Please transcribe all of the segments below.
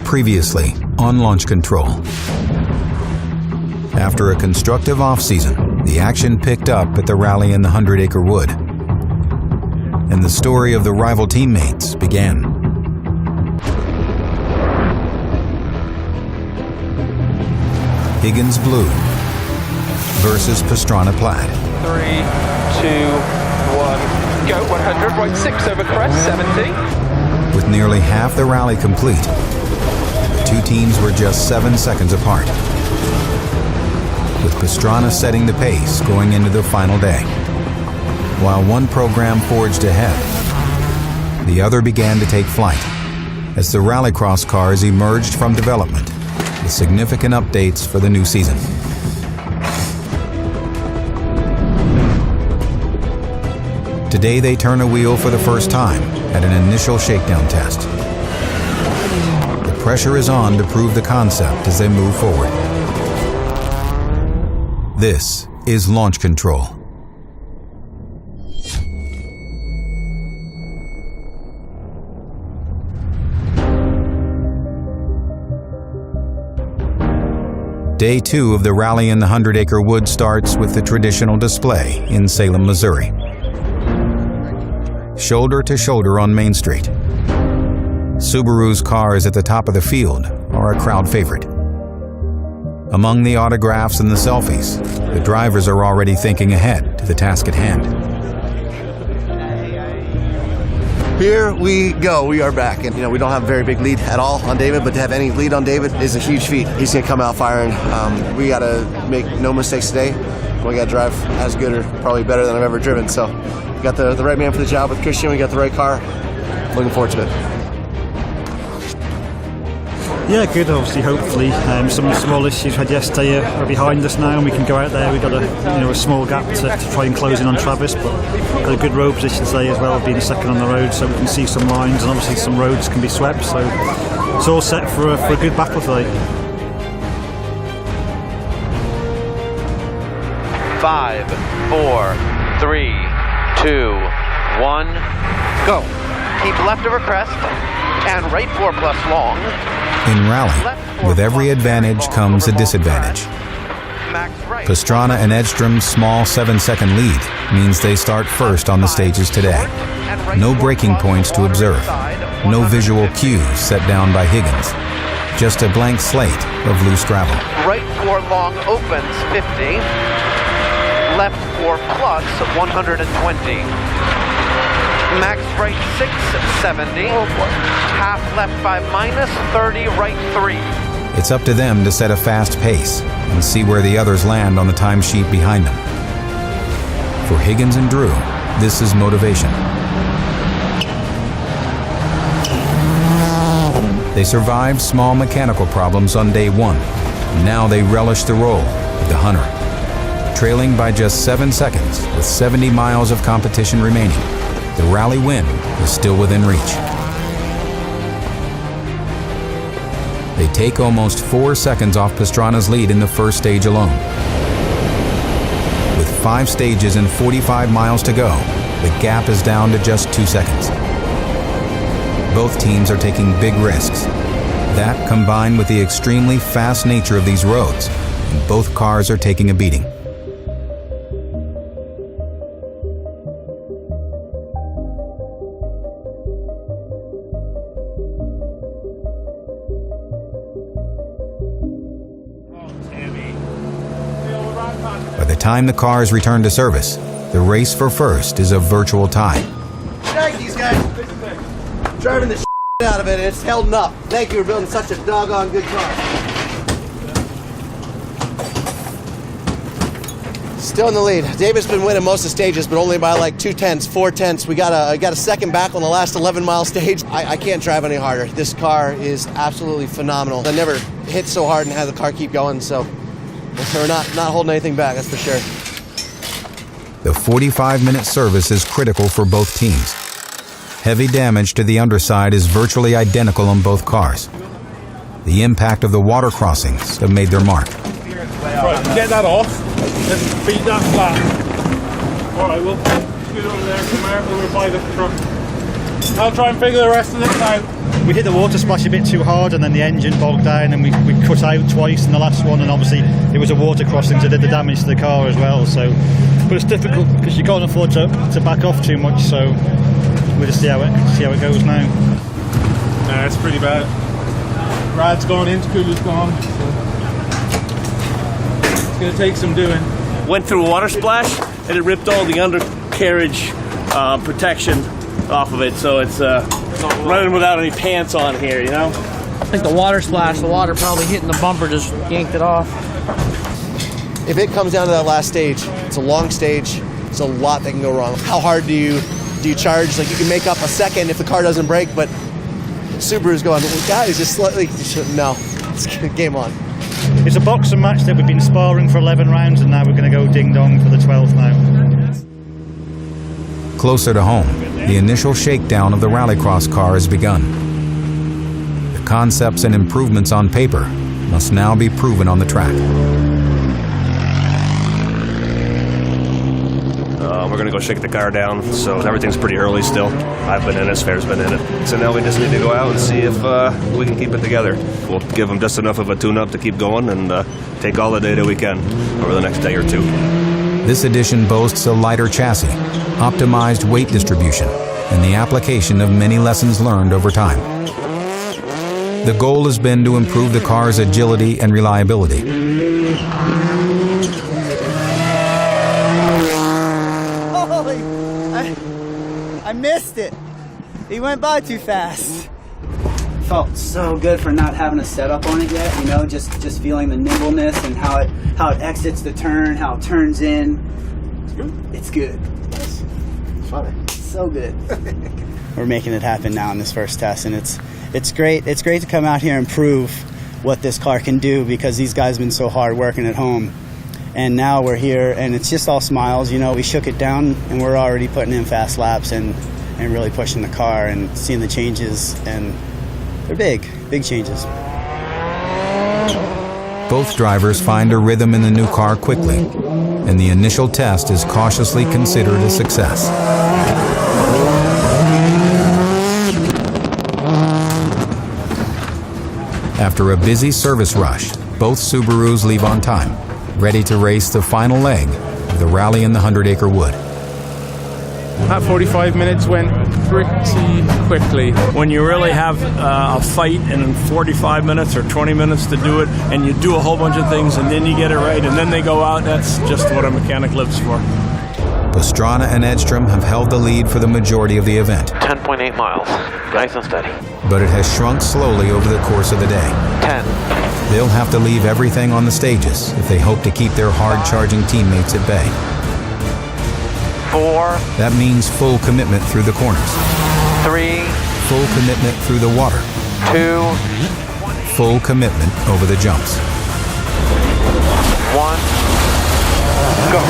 Previously on Launch Control. After a constructive off-season, the action picked up at the rally in the 100-acre wood, and the story of the rival teammates began. Higgins Blue versus Pastrana Plaid. 3, 2, 1, go. 100, right 6 over crest, 70. With nearly half the rally complete, the two teams were just 7 seconds apart, with Pastrana setting the pace going into the final day. While one program forged ahead, the other began to take flight as the rallycross cars emerged from development with significant updates for the new season. Today they turn a wheel for the first time at an initial shakedown test. The pressure is on to prove the concept as they move forward. This is Launch Control. Day 2 of the rally in the 100-acre wood starts with the traditional display in Salem, Missouri. Shoulder to shoulder on Main Street, Subaru's cars at the top of the field are a crowd favorite. Among the autographs and the selfies, the drivers are already thinking ahead to the task at hand. Here we go, we are back. And we don't have a very big lead at all on David, but to have any lead on David is a huge feat. He's gonna come out firing. We gotta make no mistakes today. We gotta drive as good or probably better than I've ever driven. So we got the right man for the job with Christian, we got the right car. Looking forward to it. Yeah, good. Obviously, hopefully, some of the small issues we had yesterday are behind us now, and we can go out there. We've got a small gap to try and close in on Travis, but got a good road position today as well, being second on the road, so we can see some lines, and obviously some roads can be swept. So it's all set for a good battle today. 5, 4, 3, 2, 1, go. Keep left over crest and right 4 plus long. In rally, with every advantage comes a disadvantage. Pastrana and Edstrom's small 7-second lead means they start first on the stages today. No braking points to observe, no visual cues set down by Higgins, just a blank slate of loose gravel. Right 4 long opens 50, left 4 plus 120. Max right 6, 70, half left 5 minus, 30, right 3. It's up to them to set a fast pace and see where the others land on the timesheet behind them. For Higgins and Drew, this is motivation. They survived small mechanical problems on day 1, and now they relish the role of the hunter. Trailing by just 7 seconds with 70 miles of competition remaining, the rally win is still within reach. They take almost 4 seconds off Pastrana's lead in the first stage alone. With 5 stages and 45 miles to go, the gap is down to just 2 seconds. Both teams are taking big risks. That, combined with the extremely fast nature of these roads, and both cars are taking a beating. By the time the cars return to service, the race for first is a virtual tie. Thank these guys. Driving the out of it, and it's held up. Thank you for building such a doggone good car. Still in the lead. David's been winning most of the stages, but only by like 2/10, 4/10. We got a second back on the last 11-mile stage. I can't drive any harder. This car is absolutely phenomenal. I never hit so hard and had the car keep going, so we're not holding anything back, that's for sure. The 45-minute service is critical for both teams. Heavy damage to the underside is virtually identical on both cars. The impact of the water crossings have made their mark. Right, get that off and beat that flat. Alright, we'll scoot over there, come out, we'll buy the truck. I'll try and figure the rest of this out. We hit the water splash a bit too hard, and then the engine bogged down, and we cut out twice in the last one, and obviously it was a water crossing, so it did the damage to the car as well. So, but it's difficult because you can't afford to back off too much. So we'll just see how it goes now. Nah, it's pretty bad. Rad's gone, intercooler's gone. So it's going to take some doing. Went through a water splash and it ripped all the undercarriage protection off of it, so it's running without any pants on here, you know? I think the water splash, the water probably hitting the bumper just yanked it off. If it comes down to that last stage, it's a long stage. There's a lot that can go wrong. How hard do you charge? Like, you can make up a second if the car doesn't break, but Subaru's going, guys, just slightly. No, it's game on. It's a boxing match that we've been sparring for 11 rounds, and now we're going to go ding dong for the 12th now. Closer to home, the initial shakedown of the rallycross car has begun. The concepts and improvements on paper must now be proven on the track. We're going to go shake the car down, so everything's pretty early still. I've been in it, Fair's been in it. So now we just need to go out and see if we can keep it together. We'll give them just enough of a tune-up to keep going and take all the data we can over the next day or two. This edition boasts a lighter chassis, optimized weight distribution, and the application of many lessons learned over time. The goal has been to improve the car's agility and reliability. I missed it. He went by too fast. Felt so good for not having a setup on it yet, you know, just feeling the nimbleness and how it exits the turn, how it turns in. It's good. It's funny. It's so good. We're making it happen now in this first test, and it's great. It's great to come out here and prove what this car can do, because these guys have been so hard working at home. And now we're here, and it's just all smiles. You know, we shook it down, and we're already putting in fast laps and really pushing the car and seeing the changes, and they're big changes. Both drivers find a rhythm in the new car quickly, and the initial test is cautiously considered a success. After a busy service rush, both Subarus leave on time, ready to race the final leg of the rally in the 100-acre wood. That 45 minutes went pretty quickly. When you really have a fight and in 45 minutes or 20 minutes to do it, and you do a whole bunch of things and then you get it right and then they go out, that's just what a mechanic lives for. Pastrana and Edstrom have held the lead for the majority of the event. 10.8 miles. Nice and steady. But it has shrunk slowly over the course of the day. 10. They'll have to leave everything on the stages if they hope to keep their hard-charging teammates at bay. 4. That means full commitment through the corners. 3. Full commitment through the water. 2. Full commitment over the jumps. 1. Go.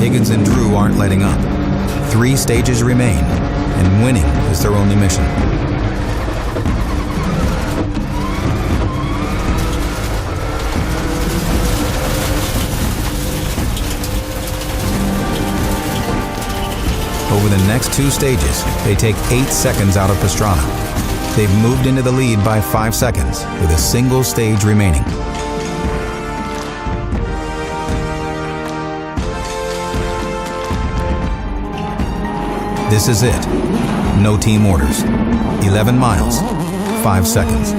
Higgins and Drew aren't letting up. 3 stages remain, and winning is their only mission. Over the next 2 stages, they take 8 seconds out of Pastrana. They've moved into the lead by 5 seconds, with a single stage remaining. This is it. No team orders. 11 miles, 5 seconds.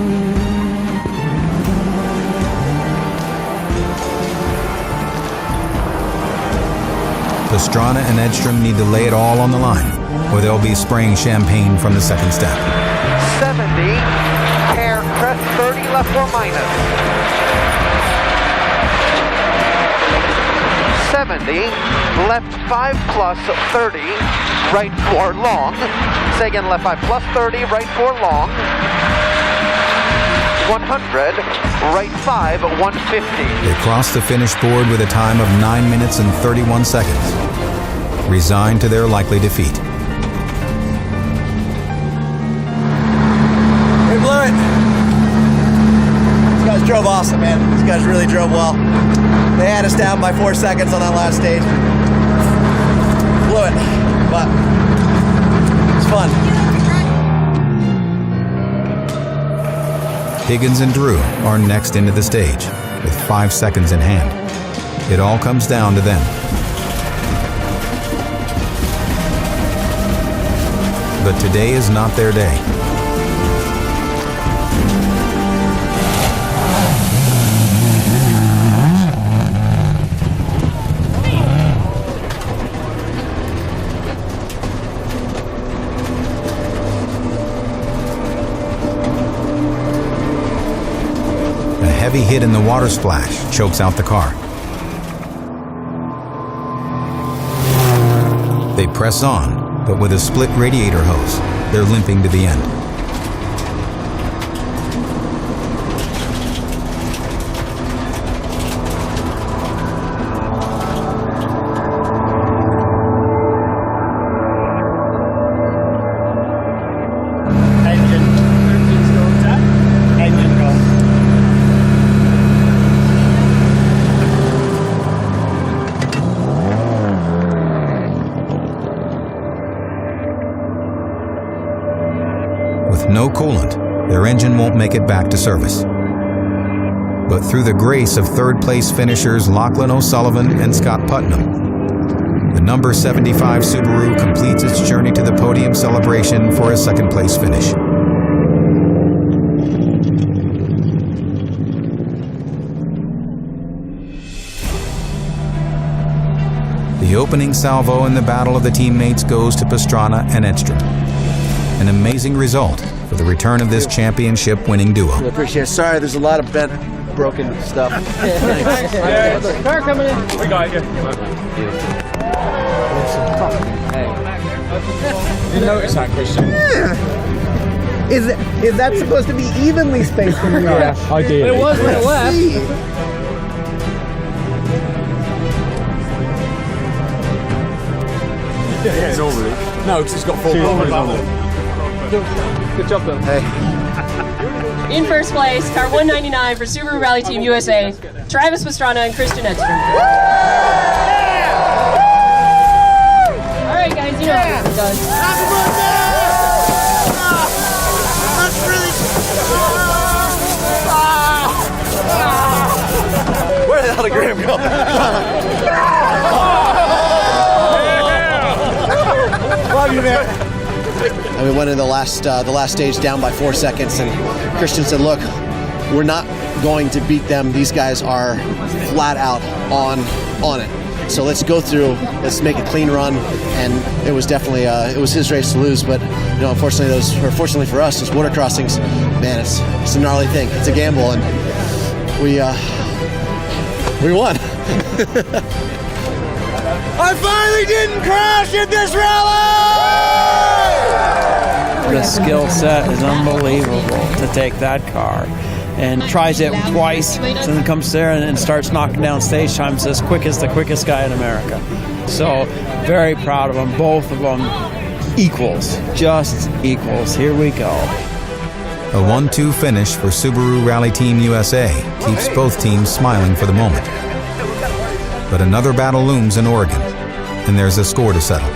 Pastrana and Edstrom need to lay it all on the line, or they'll be spraying champagne from the second step. 70. Hair crest 30 left or minus. 70. Left 5 plus 30. Right 4 long. Say again, left 5 plus 30. Right 4 long. 100. Right 5, 150. They cross the finish board with a time of 9 minutes and 31 seconds, resigned to their likely defeat. We blew it. These guys drove off. awesome, man. These guys really drove well. They had us down by 4 seconds on that last stage. Blew it, but it's fun. Higgins and Drew are next into the stage with 5 seconds in hand. It all comes down to them. But today is not their day. A heavy hit in the water splash chokes out the car. They press on, but with a split radiator hose, they're limping to the end. With no coolant, their engine won't make it back to service. But through the grace of third-place finishers Lachlan O'Sullivan and Scott Putnam, the number 75 Subaru completes its journey to the podium celebration for a second-place finish. The opening salvo in the battle of the teammates goes to Pastrana and Edstrom. An amazing result for the return of this championship-winning duo. Really appreciate it. Sorry, there's a lot of bent, broken stuff. Car coming in. We got you. You notice that, Christian? Yeah. Is that supposed to be evenly spaced in the yard? Yeah, I did. It was when it left. Yeah, it's over it. No, because it's got full bubbles on it. Good job, then. Hey. In first place, car 199 for Subaru Rally Team USA, Travis Pastrana and Christian Edstrom. All right, guys, you know what it's done. That's really... Where the hell did Graham go? Love you, man. And we went in the last stage down by 4 seconds, and Christian said, look, we're not going to beat them. These guys are flat out on it. So let's go through, let's make a clean run. And it was definitely, it was his race to lose, but you know, fortunately for us, those water crossings, man, it's a gnarly thing. It's a gamble, and we won. I finally didn't crash in this rally! The skill set is unbelievable to take that car and tries it twice, and then comes there and starts knocking down stage times as quick as the quickest guy in America. So very proud of them, both of them equals, just equals. Here we go. A 1-2 finish for Subaru Rally Team USA keeps both teams smiling for the moment. But another battle looms in Oregon, and there's a score to settle.